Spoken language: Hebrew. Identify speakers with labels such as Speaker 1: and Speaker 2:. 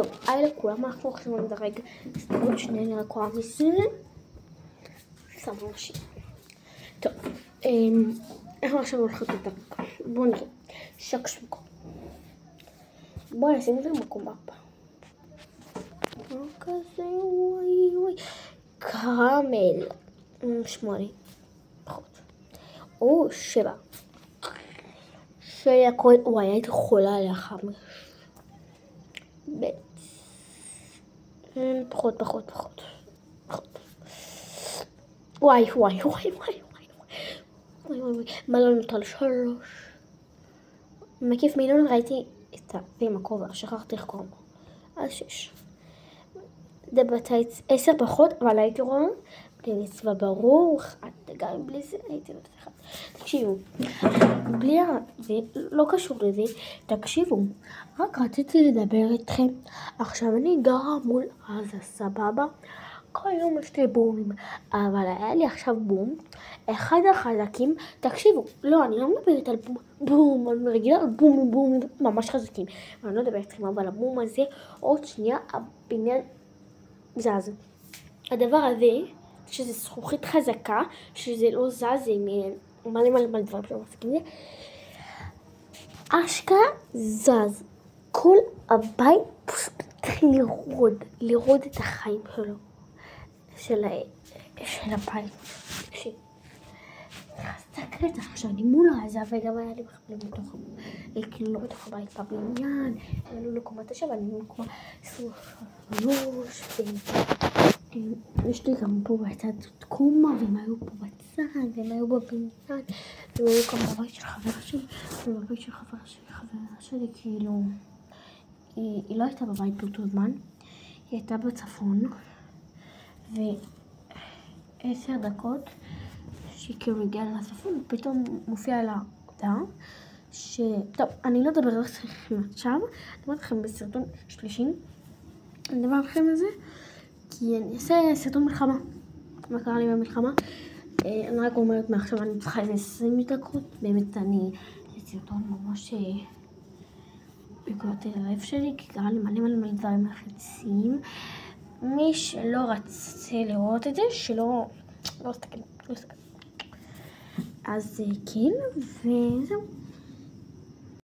Speaker 1: טוב, היי לכולם, אנחנו עכשיו נדרג עוד שנייה, אני רק רואה מזה. שמה ראשי. טוב, אנחנו עכשיו הולכות לדרג. בואו נראה. שקשוקו. בואו נשים את זה במקום הבא. כזה, וואי. קרמל. 8. פחות. או 7. שהכל, וואי, הייתי חולה עליה 5. ב'. פחות. וואי. מה לא נותר 3. מקיף מילון ראיתי את ועם הכובע, שכחתי איך קוראים לו. 6. דבטייץ 10 פחות, אבל הייתי רואה בלי מצווה ברוך, גם בלי זה הייתי נותנת אחד. תקשיבו, זה לא קשור לזה, תקשיבו, רק רציתי לדבר איתכם. עכשיו אני גרה מול עזה, סבבה? כל יום יש לי בומים, אבל היה לי עכשיו בום, אחד החזקים, תקשיבו, לא, אני לא מדברת על בום, אני רגילה על בום, ממש חזקים, אני לא מדברת איתכם, אבל הבום הזה, עוד שנייה, הבניין זז. הדבר הזה, שזה זכוכית חזקה, שזה לא זז, זה מלא דברים שלא מסכים לזה, אשכרה זז. כל הבית פשוט לראות את החיים שלו. של הבית. תקשיב. תסתכלת עכשיו, אני מול העזה, וגם היה לי מחבלים כאילו לא בתוך הבית בבניין, עלו לקומה 9, ואני לקומה 23, יש לי גם פה בצד תקומה, והם היו פה בצד, והם היו בבניין, והם היו גם בבית של חברה שלי, ובבית של חברה שלי, כאילו, היא לא הייתה בבית באותו זמן, היא הייתה בצפון, ו10 דקות שהיא כאילו הגיעה לצפון, פתאום מופיעה לה הודעה טוב, אני לא אדבר לכם עכשיו, אני אדבר לכם בסרטון שלישי, אני אדבר לכם על זה, כי אני אעשה סרטון מלחמה, מה קרה לי במלחמה, אני רק אומרת מעכשיו אני צריכה איזה 20 דקות, באמת אני סרטון ממש בגלות הלב שלי, כי קרה לי מלא דברים לחצים, מי שלא רצה לראות את זה, שלא לא סתכל. אז כן, וזהו.